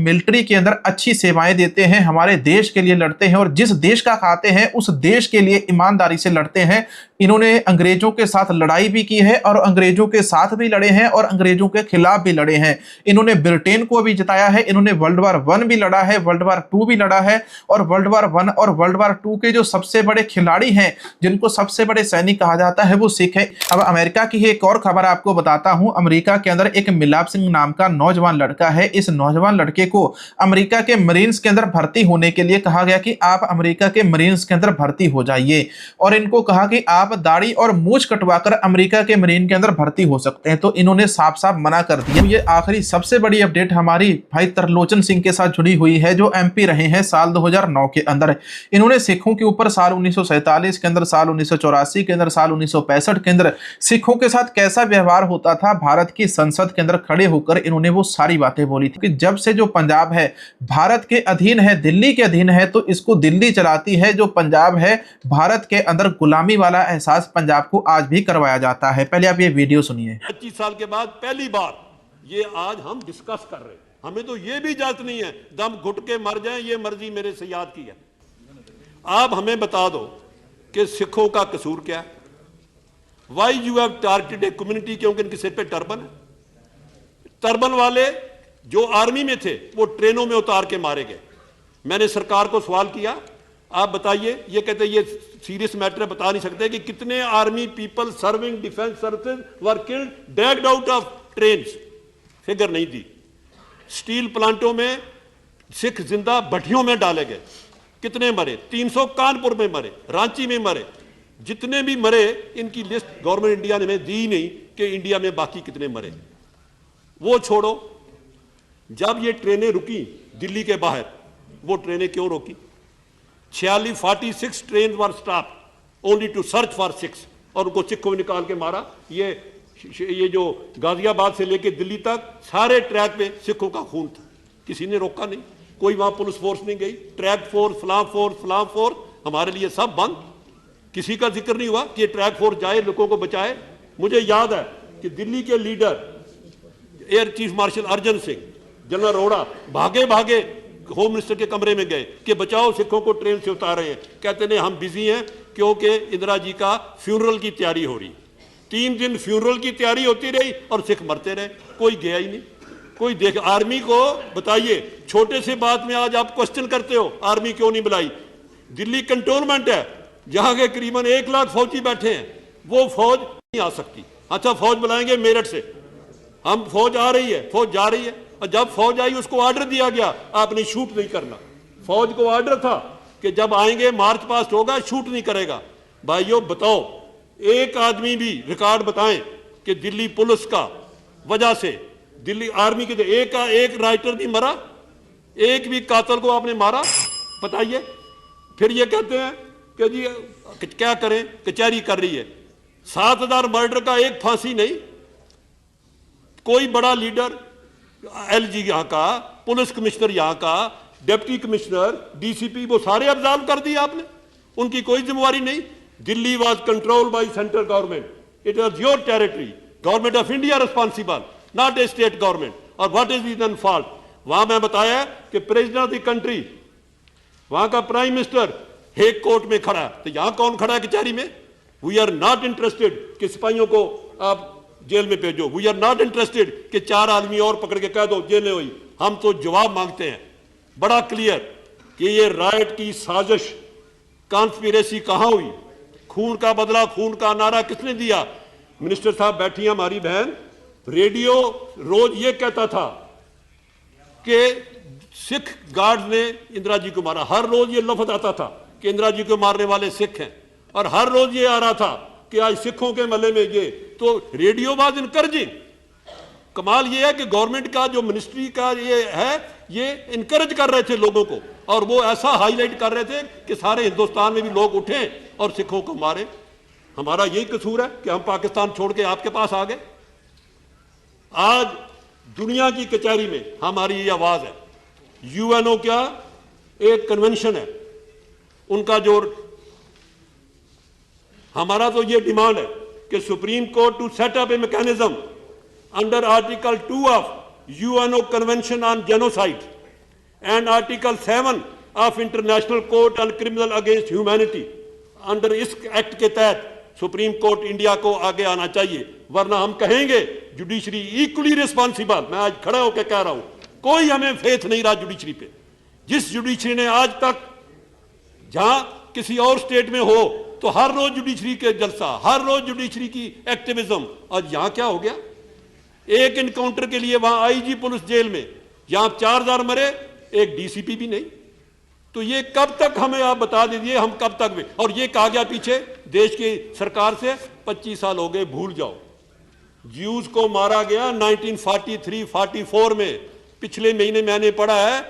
Military के अंदर अच्छी सेवाएं देते हैं, हमारे देश के लिए लड़ते हैं और जिस देश का खाते हैं उस देश के लिए ईमानदारी से लड़ते हैं। इन्होंने अंग्रेजों के साथ लड़ाई भी की है और अंग्रेजों के साथ भी लड़े हैं और अंग्रेजों के खिलाफ भी लड़े हैं। इन्होंने ब्रिटेन को भी जिताया है, इन्होंने वर्ल्ड वार 1 भी लड़ा है, वर्ल्ड वार 2 भी लड़ा है और वर्ल्ड वार 1 और वर्ल्ड वार 2 के जो सबसे बड़े खिलाड़ी हैं, जिनको सबसे बड़े सैनिक कहा जाता है, वो सिख है। अब अमेरिका की एक और खबर आपको बताता हूं। अमेरिका के अंदर एक मिलाप सिंह नाम का नौजवान लड़का है। इस नौजवान लड़के को अमेरिका के मरीन्स के अंदर भर्ती होने के लिए कहा गया कि आप अमेरिका के मरीन्स के अंदर भर्ती हो जाइए और इनको कहा कि आप दाढ़ी और मूंछ कटवाकर अमेरिका के मरीन के अंदर भर्ती हो सकते हैं। तो इन्होंने साफ साफ मना कर दिया। ये आखिरी सबसे बड़ी अपडेट हमारी भाई तरलोचन सिंह के साथ जुड़ी हुई है, जो एमपी रहे हैं साल 2009 के अंदर। इन्होंने सिखों के ऊपर साल 1947 के अंदर, साल 1984 के अंदर, साल 1965 के अंदर सिखों के साथ कैसा व्यवहार होता था, भारत की संसद के अंदर खड़े होकर इन्होंने वो सारी बातें बोली थी कि जब से जो पंजाब है भारत के अधीन है, दिल्ली के अधीन है, तो इसको दिल्ली चलाती है। जो पंजाब है भारत के अंदर गुलामी वाला एहसास पंजाब को आज भी करवाया जाता है। पहले आप ये वीडियो सुनिए। 25 साल के बाद पहली बार ये आज हम डिस्कस कर रहे हैं। हमें तो ये भी इजाजत नहीं है दम घुट के मर जाएं, ये मर्जी मेरे से याद की है। आप हमें बता दो कि सिखों का कसूर क्या है? Why you have targeted a community, क्योंकि इनके सिर पे टर्बन है। टर्बन वाले जो आर्मी में थे वो ट्रेनों में उतार के मारे गए। मैंने सरकार को सवाल किया, आप बताइए, ये कहते ये सीरियस मैटर बता नहीं सकते कि कितने army people serving defence services were killed dragged out of trains. Figure नहीं दी। स्टील प्लांटों में सिख जिंदा भट्टियों में डाले गए। कितने मरे? 300 कानपुर में मरे, रांची में मरे। जितने भी मरे इनकी लिस्ट गवर्नमेंट इंडिया ने दी नहीं कि इंडिया में बाकी कितने मरे। वो छोड़ो, जब ये ट्रेनें रुकी दिल्ली के बाहर, वो ट्रेनें क्यों रोकी? 46 train were stop only to search for Sikhs, और उनको सिखों में निकाल के मारा। ये जो गाजियाबाद से लेके दिल्ली तक सारे ट्रैक पे सिखों का खून था, किसी ने रोका नहीं। कोई वहां पुलिस फोर्स नहीं गई, ट्रैक फोर्स, फलाम फोर्स, हमारे लिए सब बंद। किसी का जिक्र नहीं हुआ कि ये ट्रैक फोर्स जाए, लोगों को बचाए। मुझे याद है कि दिल्ली के leader air chief marshal Arjan Singh, general Arora भागे भागे होम मिनिस्टर के कमरे में गए कि बचाओ, सिखों को ट्रेन से उतार रहे हैं। कहते नहीं, हम बिजी हैं क्योंकि इंदिरा जी का फ्यूनरल की तैयारी हो रही। 3 दिन फ्यूनरल की तैयारी होती रही और सिख मरते रहे, कोई गया ही नहीं, कोई देख। आर्मी को बताइए, छोटे से बात में आज आप क्वेश्चन करते हो आर्मी क्यों नहीं बुलाई। दिल्ली कंटोनमेंट है, जहां के करीबन 1 लाख फौजी बैठे हैं, वो फौज नहीं आ सकती। अच्छा, फौज बुलाएंगे मेरठ से, हम फौज आ रही है, फौज जा रही है, और जब फौज आई उसको ऑर्डर दिया गया आपने शूट नहीं करना। फौज को ऑर्डर था कि जब आएंगे मार्च पास्ट होगा, शूट नहीं करेगा। भाइयों बताओ, एक आदमी भी रिकॉर्ड बताएं कि दिल्ली पुलिस का वजह से दिल्ली आर्मी के एक राइटर भी मरा, एक भी कातल को आपने मारा? बताइए। फिर ये कहते हैं कि जी क्या करें, कचहरी कर रही है। 7000 मर्डर का एक फांसी नहीं। कोई बड़ा लीडर, एलजी यहां का, पुलिस कमिश्नर यहां का, डिप्टी कमिश्नर, डीसीपी, वो सारे अब्जॉर्व कर दिए आपने, उनकी कोई जिम्मेवारी नहीं। Delhi was controlled by central government, it was your territory, government of India responsible, not a state government. और व्हाट इज रीजन फॉल्ट? वहां मैं बताया कि प्रेसिडेंट ऑफ द कंट्री, वहां का प्राइम मिनिस्टर हेग कोर्ट में खड़ा है, तो यहां कौन खड़ा है कचहरी में? वी आर नॉट इंटरेस्टेड कि सिपाहियों को आप जेल में भेजो, वी आर नॉट इंटरेस्टेड कि 4 आदमी और पकड़ के कह दो जेल हुई। हम तो जवाब मांगते हैं बड़ा क्लियर कि ये राइट की साजिश, कॉन्स्पिरेसी कहां हुई? खून का बदला, खून का नारा किसने दिया? मिनिस्टर साहब बैठी हमारी बहन, रेडियो रोज ये कहता था कि सिख गार्ड ने इंदिरा जी को मारा। हर रोज ये लफ्ज आता था कि इंदिरा जी को मारने वाले सिख हैं, और हर रोज ये आ रहा था कि आज सिखों के महल्ले में ये। तो रेडियो वाज इनकरेजिंग। कमाल ये है कि गवर्नमेंट का जो मिनिस्ट्री का ये है, ये इनकरेज कर रहे थे लोगों को, और वो ऐसा हाईलाइट कर रहे थे कि सारे हिंदुस्तान में भी लोग उठे और सिखों को मारे। हमारा यही कसूर है कि हम पाकिस्तान छोड़ के आपके पास आ गए। आज दुनिया की कचहरी में हमारी ये आवाज है। यूएनओ क्या एक कन्वेंशन है उनका, जो हमारा तो ये डिमांड है कि supreme court to set up a mechanism under article 2 of UNO convention on genocide and article 7 of international court on criminal against humanity, under इस एक्ट के तहत सुप्रीम कोर्ट इंडिया को आगे आना चाहिए, वरना हम कहेंगे जुडिशरी इक्वली रिस्पॉन्सिबल। मैं आज खड़ा होकर कह रहा हूं, कोई हमें फेथ नहीं रहा जुडिशरी पे। जिस जुडिशरी ने आज तक, जहां किसी और स्टेट में हो तो हर रोज जुडिशरी के जलसा, हर रोज जुडिशरी की एक्टिविज्म, और यहां क्या हो गया? एक इनकाउंटर के लिए वहां आईजी पुलिस जेल में, यहां 4000 मरे, एक डीसीपी भी नहीं। तो ये कब तक, हमें आप बता दीजिए, हम कब तक में? और ये कहा गया पीछे देश की सरकार से 25 साल हो गए, भूल जाओ। ज्यूज को मारा गया 1943-44 में। पिछले महीने मैंने पढ़ा है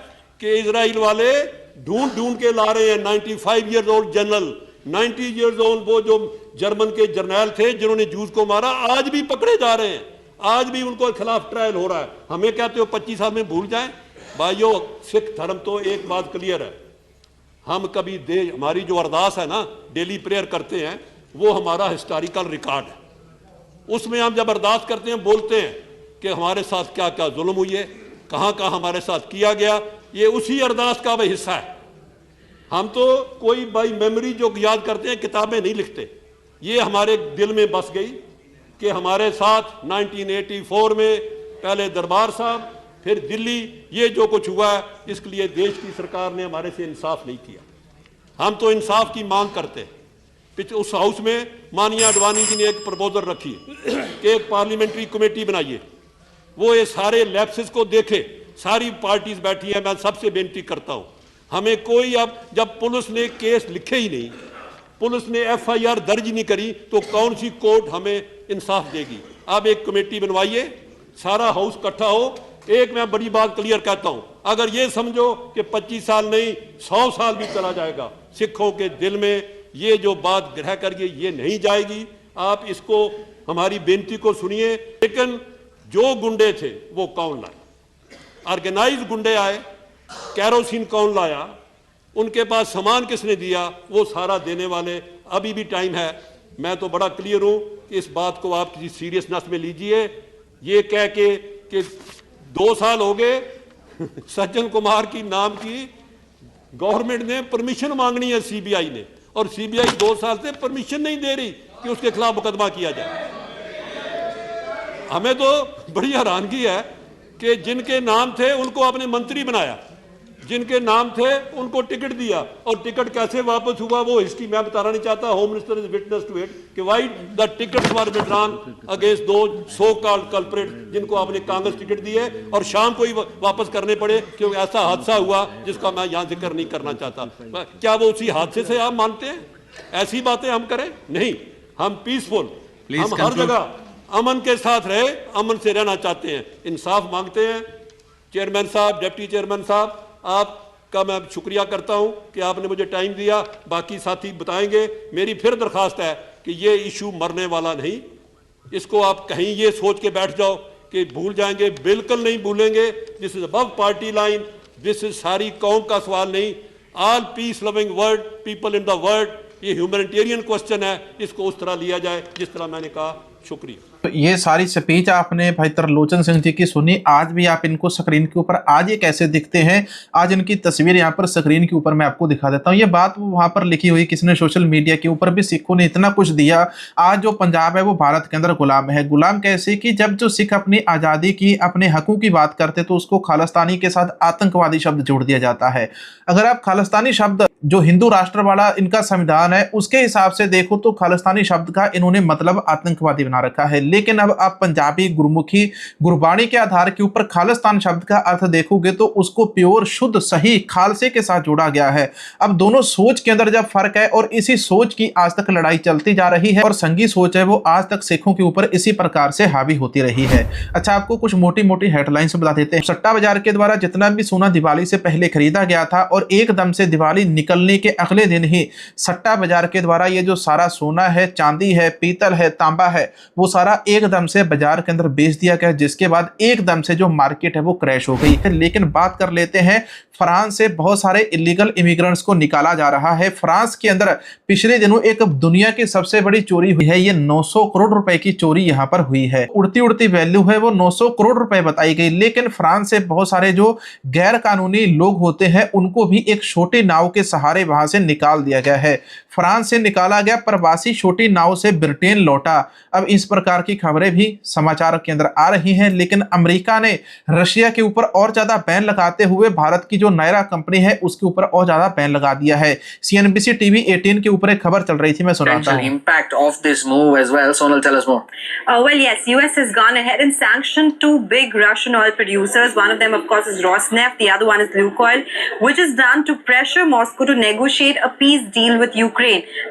कि इजराइल वाले ढूंढ ढूंढ के ला रहे हैं 95 year old general, 90 years old वो जो जर्मन के जर्नैल थे जिन्होंने ज्यूज को मारा, आज भी पकड़े जा रहे हैं, आज भी उनको खिलाफ ट्रायल हो रहा है। हमें कहते हो 25 साल में भूल जाएं? भाइयों, सिख धर्म तो एक बात क्लियर है, हम कभी हमारी जो अरदास है ना, डेली प्रेयर करते हैं, वो हमारा हिस्टोरिकल रिकॉर्ड है। उसमें हम जब अरदास करते हैं, बोलते हैं कि हमारे साथ क्या क्या जुल्म हुई है, कहाँ कहाँ हमारे साथ किया गया, ये उसी अरदास का वह हिस्सा है। हम तो कोई बाई मेमोरी जो याद करते हैं, किताबें नहीं लिखते। ये हमारे दिल में बस गई कि हमारे साथ 1984 में पहले दरबार साहब, फिर दिल्ली, ये जो कुछ हुआ है, इसके लिए देश की सरकार ने हमारे से इंसाफ नहीं किया। हम तो इंसाफ की मांग करते हैं। उस हाउस में माननीय आडवाणी जी ने एक प्रपोजल रखी कि एक पार्लियामेंट्री कमेटी बनाइए, वो ये सारे लैप्सेस को देखे। सारी पार्टीज बैठी है, मैं सबसे बेनती करता हूं, हमें कोई, अब जब पुलिस ने केस लिखे ही नहीं, पुलिस ने FIR दर्ज नहीं करी, तो कौन सी कोर्ट हमें इंसाफ देगी? अब एक कमेटी बनवाइए, सारा हाउस इकट्ठा हो। एक मैं बड़ी बात क्लियर कहता हूं, अगर ये समझो कि 25 साल नहीं 100 साल भी चला जाएगा, सिखों के दिल में ये जो बात ग्रह करके ये नहीं जाएगी। आप इसको, हमारी बेनती को सुनिए। लेकिन जो गुंडे थे वो कौन लाए? ऑर्गेनाइज गुंडे आए, कैरोसिन कौन लाया, उनके पास सामान किसने दिया, वो सारा देने वाले। अभी भी टाइम है, मैं तो बड़ा क्लियर हूं कि इस बात को आप किसी सीरियसनेस में लीजिए। ये कह के कि 2 साल हो गए सज्जन कुमार की नाम की गवर्नमेंट ने परमिशन मांगनी है CBI ने, और CBI 2 साल से परमिशन नहीं दे रही कि उसके खिलाफ मुकदमा किया जाए। हमें तो बड़ी हैरानगी है कि जिनके नाम थे उनको आपने मंत्री बनाया, जिनके नाम थे उनको टिकट दिया, और टिकट कैसे वापस हुआ वो हिस्ट्री मैं बताना नहीं चाहता। Home minister is witness to it कि why the tickets were withdrawn against those so called culprit जिनको आपने कांग्रेस टिकट दिए, और शाम को ही वापस करने पड़े, क्योंकि ऐसा हादसा हुआ जिसका मैं यहां जिक्र नहीं करना चाहता। क्या वो उसी हादसे से आप मानते हैं? ऐसी बातें हम करें? नहीं, हम पीसफुल, हम हर जगह अमन के साथ रहे, अमन से रहना चाहते हैं, इंसाफ मांगते हैं। चेयरमैन साहब, डिप्टी चेयरमैन साहब, आपका मैं शुक्रिया करता हूं कि आपने मुझे टाइम दिया, बाकी साथी बताएंगे। मेरी फिर दरखास्त है कि ये इशू मरने वाला नहीं, इसको आप कहीं ये सोच के बैठ जाओ कि भूल जाएंगे, बिल्कुल नहीं भूलेंगे। This is above party line, this is सारी कौम का सवाल नहीं, all peace loving world people in the world, ये ह्यूमैनिटेरियन क्वेश्चन है, इसको उस तरह लिया जाए जिस तरह मैंने कहा। शुक्रिया। तो ये सारी स्पीच आपने भाई त्रिलोचन सिंह जी की सुनी। आज भी आप इनको स्क्रीन के ऊपर, आज ये कैसे दिखते हैं, आज इनकी तस्वीर यहाँ पर स्क्रीन के ऊपर मैं आपको दिखा देता हूँ। ये बात वहाँ पर लिखी हुई, किसने सोशल मीडिया के ऊपर भी, सिखों ने इतना कुछ दिया, आज जो पंजाब है वो भारत के अंदर गुलाम है। गुलाम कैसे कि जब जो सिख अपनी आज़ादी की, अपने हकों की बात करते तो उसको खालिस्तानी के साथ आतंकवादी शब्द जोड़ दिया जाता है। अगर आप खालिस्तानी शब्द, जो हिंदू राष्ट्र वाला इनका संविधान है उसके हिसाब से देखो तो खालिस्तानी शब्द का इन्होंने मतलब आतंकवादी बना रखा है। लेकिन अब आप पंजाबी, गुरमुखी, गुरबाणी के आधार के ऊपर खालिस्तान शब्द का अर्थ देखोगे तो उसको प्योर, शुद्ध, सही खालसे के साथ जोड़ा गया है। अब दोनों सोच के अंदर जब फर्क है, और इसी सोच की आज तक लड़ाई चलती जा रही है, और संघी सोच है वो आज तक सिखों के ऊपर इसी प्रकार से हावी होती रही है। अच्छा, आपको कुछ मोटी मोटी हेडलाइंस बता देते हैं। सट्टा बाजार के द्वारा जितना भी सोना दिवाली से पहले खरीदा गया था और एकदम से दिवाली निकल निकलने के अगले दिन ही सट्टा बाजार के द्वारा ये जो सारा सोना है, चांदी है, पीतल है, तांबा है, वो सारा एकदम से बाजार के अंदर बेच दिया गया, जिसके बाद एकदम से जो मार्केट है वो क्रैश हो गई है। लेकिन बात कर लेते हैं, फ्रांस से बहुत सारे इलीगल इमिग्रेंट्स को निकाला जा रहा है। फ्रांस के अंदर पिछले दिनों एक दुनिया की सबसे बड़ी चोरी हुई है। ये 900 करोड़ रुपए की चोरी यहाँ पर हुई है। उड़ती उड़ती वैल्यू है वो 900 करोड़ रुपए बताई गई। लेकिन फ्रांस से बहुत सारे जो गैर कानूनी लोग होते हैं उनको भी एक छोटी नाव के सहारे वहां से निकाल दिया गया है। फ्रांस से निकाला गया प्रवासी छोटी नाव से ब्रिटेन लौटा। अब इस प्रकार की खबरें भी समाचार के अंदर आ रही हैं। लेकिन अमेरिका ने रशिया के ऊपर और ज्यादा बैन लगाते हुए भारत की जो नायरा कंपनी है उसके ऊपर और ज्यादा बैन लगा दिया है। CNBC TV 18 के ऊपर एक खबर चल रही थी, मैं सुनाता हूं। Impact of this move as well. Sonal, tell us more. Well, yes, US has gone ahead and sanctioned two big Russian oil producers. One of them, of course, is Rosneft. The other one is Lukoil, which is done to pressure Moscow to negotiate a peace deal with Ukraine.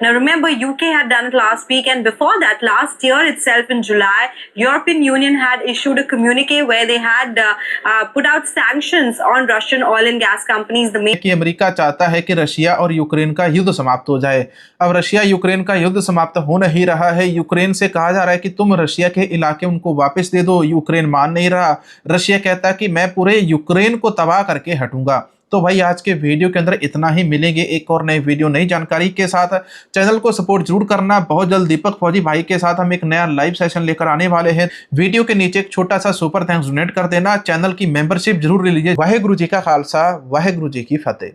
Now, remember, UK had done it last week, and before that, last year itself in July, European Union had issued a communique where they had put out sanctions on Russian oil and gas companies. कि America चाहता है कि Russia और Ukraine का युद्ध समाप्त हो जाए। अब रशिया यूक्रेन का युद्ध समाप्त हो नहीं रहा है। यूक्रेन से कहा जा रहा है कि तुम रशिया के इलाके उनको वापस दे दो। यूक्रेन मान नहीं रहा। रशिया कहता है कि मैं पूरे यूक्रेन को तबाह करके हटूंगा। तो भाई आज के वीडियो के अंदर इतना ही। मिलेंगे एक और नई वीडियो नई जानकारी के साथ। चैनल को सपोर्ट जरूर करना। बहुत जल्द दीपक फौजी भाई के साथ हम एक नया लाइव सेशन लेकर आने वाले हैं। वीडियो के नीचे एक छोटा सा सुपर थैंक्स डोनेट कर देना। चैनल की मेंबरशिप जरूर ले लीजिए। वाहेगुरु जी का खालसा, वाहेगुरु जी की फतेह।